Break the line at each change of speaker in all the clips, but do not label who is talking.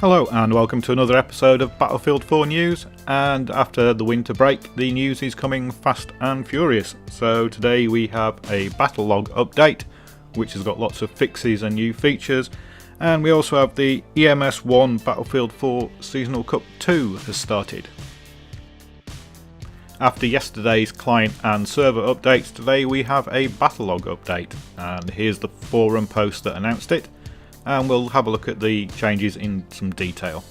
Hello and welcome to another episode of Battlefield 4 News, and after the winter break the news is coming fast and furious. So today we have a Battlelog update which has got lots of fixes and new features, and we also have the EMS1 Battlefield 4 Seasonal Cup 2 has started. After yesterday's client and server updates, today we have a Battlelog update, and here's the forum post that announced it. And we'll have a look at the changes in some detail.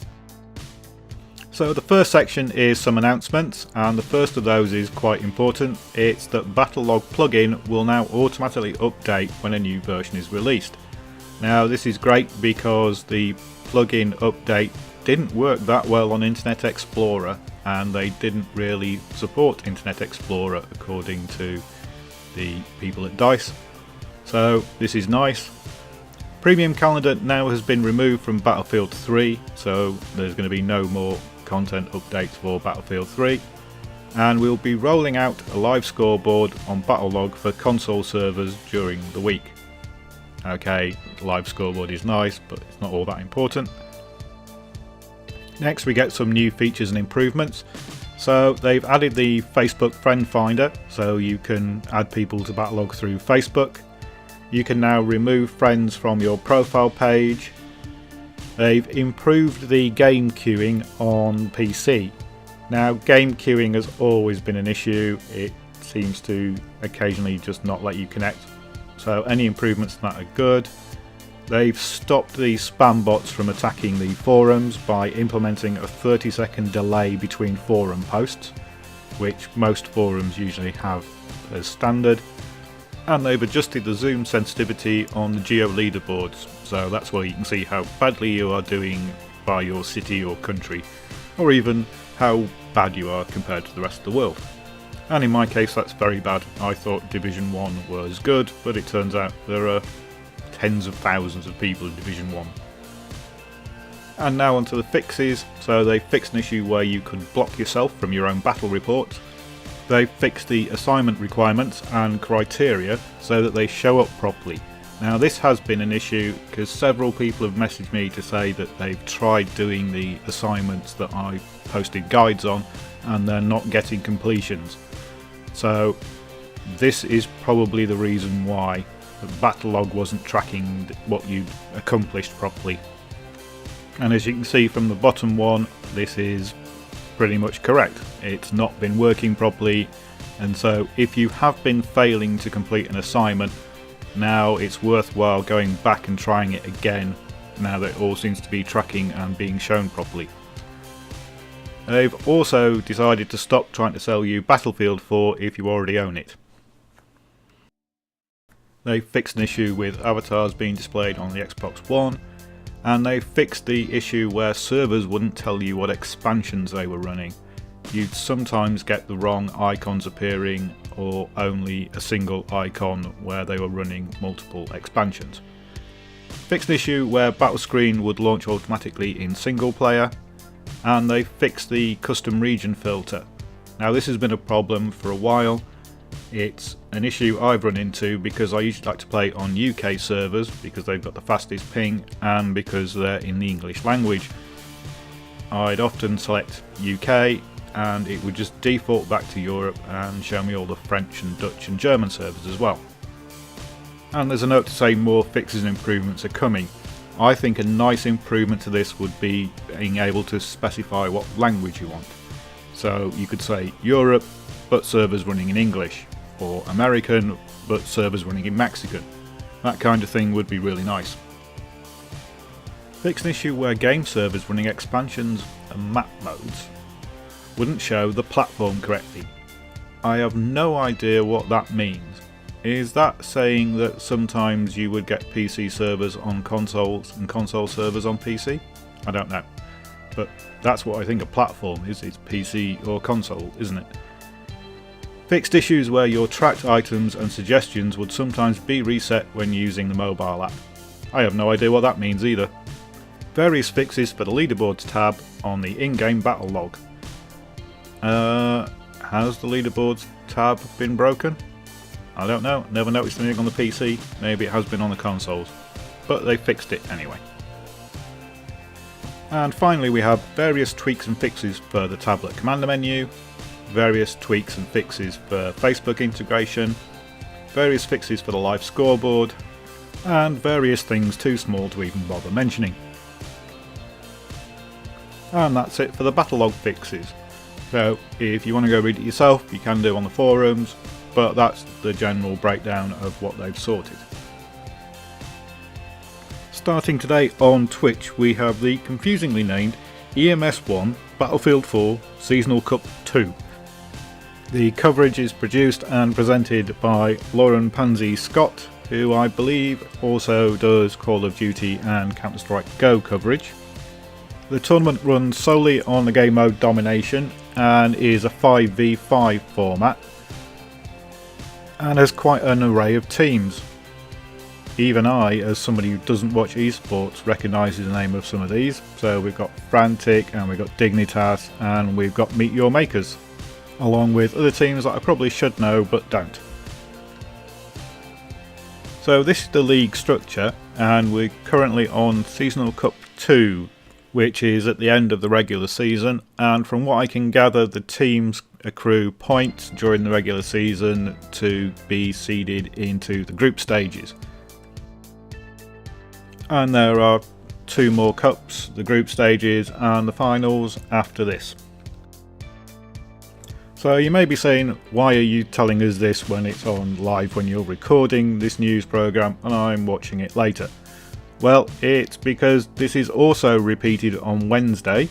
So the first section is some announcements, and the first of those is quite important. It's that Battlelog plugin will now automatically update when a new version is released. Now this is great because the plugin update didn't work that well on Internet Explorer, and they didn't really support Internet Explorer according to the people at DICE. So this is nice. Premium calendar now has been removed from Battlefield 3, so there's going to be no more content updates for Battlefield 3, and we'll be rolling out a live scoreboard on Battlelog for console servers during the week. Okay, live scoreboard is nice, but it's not all that important. Next we get some new features and improvements. So they've added the Facebook friend finder, so you can add people to Battlelog through Facebook. You can now remove friends from your profile page. They've improved the game queuing on PC. Now game queuing has always been an issue. It seems to occasionally just not let you connect. So any improvements to that are good. They've stopped the spam bots from attacking the forums by implementing a 30-second delay between forum posts, which most forums usually have as standard. And they've adjusted the zoom sensitivity on the geo leaderboards, so that's where you can see how badly you are doing by your city or country, or even how bad you are compared to the rest of the world. And in my case that's very bad. I thought Division 1 was good, but it turns out there are tens of thousands of people in Division 1. And now onto the fixes. So they fixed an issue where you could block yourself from your own battle reports. They've fixed the assignment requirements and criteria so that they show up properly. Now this has been an issue because several people have messaged me to say that they've tried doing the assignments that I posted guides on and they're not getting completions. So this is probably the reason why the Battlelog wasn't tracking what you'd accomplished properly. And as you can see from the bottom one, this is pretty much correct. It's not been working properly, and so if you have been failing to complete an assignment, now it's worthwhile going back and trying it again now that it all seems to be tracking and being shown properly. They've also decided to stop trying to sell you Battlefield 4 if you already own it. They fixed an issue with avatars being displayed on the Xbox One, and they fixed the issue where servers wouldn't tell you what expansions they were running. You'd sometimes get the wrong icons appearing, or only a single icon where they were running multiple expansions. Fixed an issue where Battle Screen would launch automatically in single player, and they fixed the custom region filter. Now this has been a problem for a while. It's an issue I've run into because I usually like to play on UK servers because they've got the fastest ping and because they're in the English language. I'd often select UK and it would just default back to Europe and show me all the French and Dutch and German servers as well. And there's a note to say more fixes and improvements are coming. I think a nice improvement to this would be being able to specify what language you want. So you could say Europe but servers running in English, or American but servers running in Mexican. That kind of thing would be really nice. Fix an issue where game servers running expansions and map modes wouldn't show the platform correctly. I have no idea what that means. Is that saying that sometimes you would get PC servers on consoles and console servers on PC? I don't know. But that's what I think a platform is. It's PC or console, isn't it? Fixed issues where your tracked items and suggestions would sometimes be reset when using the mobile app. I have no idea what that means either. Various fixes for the leaderboards tab on the in-game Battlelog. Has the leaderboards tab been broken? I don't know, never noticed anything on the PC, maybe it has been on the consoles, but they fixed it anyway. And finally we have various tweaks and fixes for the tablet commander menu, various tweaks and fixes for Facebook integration, various fixes for the live scoreboard, and various things too small to even bother mentioning. And that's it for the Battlelog fixes. So if you want to go read it yourself, you can do on the forums, but that's the general breakdown of what they've sorted. Starting today on Twitch, we have the confusingly named EMS1 Battlefield 4 Seasonal Cup 2. The coverage is produced and presented by Lauren Pansy Scott, who I believe also does Call of Duty and Counter-Strike Go coverage. The tournament runs solely on the game mode Domination and is a 5v5 format and has quite an array of teams. Even I, as somebody who doesn't watch esports, recognises the name of some of these. So we've got Frantic and we've got Dignitas and we've got Meet Your Makers, along with other teams that I probably should know but don't. So this is the league structure, and we're currently on Seasonal Cup 2, which is at the end of the regular season, and from what I can gather the teams accrue points during the regular season to be seeded into the group stages. And there are 2 more cups, the group stages and the finals after this. So you may be saying, why are you telling us this when it's on live when you're recording this news programme and I'm watching it later? Well, it's because this is also repeated on Wednesday,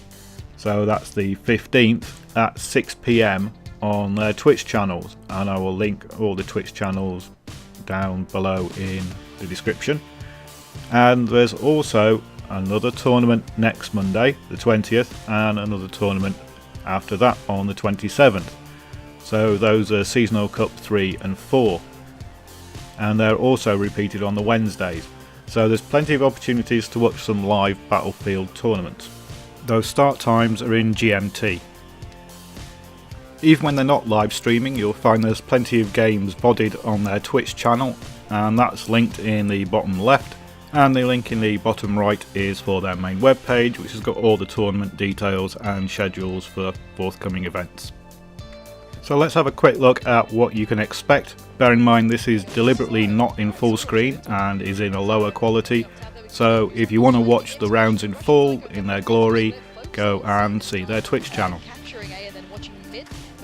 so that's the 15th at 6 PM on their Twitch channels, and I will link all the Twitch channels down below in the description. And there's also another tournament next Monday, the 20th, and another tournament after that on the 27th. So those are Seasonal Cup 3 and 4, and they're also repeated on the Wednesdays. So there's plenty of opportunities to watch some live Battlefield tournaments. Those start times are in GMT. Even when they're not live streaming, you'll find there's plenty of games bodied on their Twitch channel, and that's linked in the bottom left, and the link in the bottom right is for their main web page, which has got all the tournament details and schedules for forthcoming events. So let's have a quick look at what you can expect. Bear in mind this is deliberately not in full screen and is in a lower quality, so if you want to watch the rounds in full, in their glory, go and see their Twitch channel.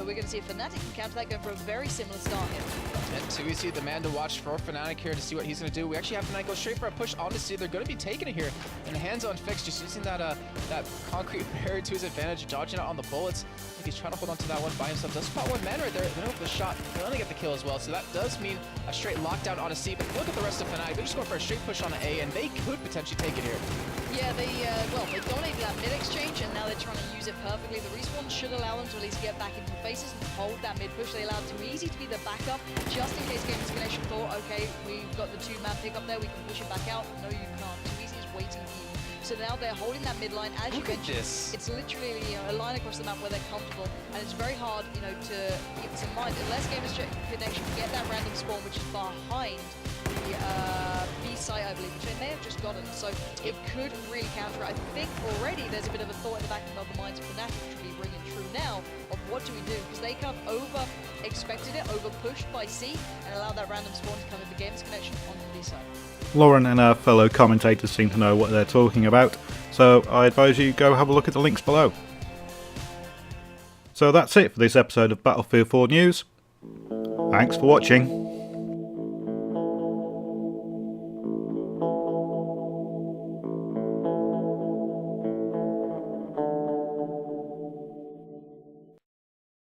We're going to see a Fnatic and counter that going for a very similar start here.
And so we see the man to watch for Fnatic here to see what he's going to do. We actually have Fnatic go straight for a push on to C. They're going to be taking it here. And the hands-on fix, just using that concrete barrier to his advantage, dodging out on the bullets. I think he's trying to hold on to that one by himself. Does spot one man right there. They don't have the shot. They only get the kill as well. So that does mean a straight lockdown on a C. But look at the rest of Fnatic. They're just going for a straight push on an A, and they could potentially take it here.
Yeah, they dominated that mid exchange, and now they're trying to use it perfectly. The respawn should allow them to at least get back into the faces and hold that mid push. They allowed Too Easy to be the backup, just in case Game Disconnection thought, okay, we've got the 2-man pick up there, we can push it back out. No, you can't. Too Easy is waiting for you. So now they're holding that mid line. As you mentioned, it's literally a line across the map where they're comfortable, and it's very hard, to keep this in mind. Unless Game Disconnection can get that random spawn, which is behind the B site, I believe, which they may have just gotten, so it could really counter. I think already there's a bit of a thought in the back of the minds of Fnatic, which will be ringing true now, of what do we do, because they kind of over-expected it, over-pushed by C, and allowed that random spawn to come in for Game Disconnection on the B side.
Lauren and our fellow commentators seem to know what they're talking about, so I advise you go have a look at the links below. So that's it for this episode of Battlefield 4 News. Thanks for watching.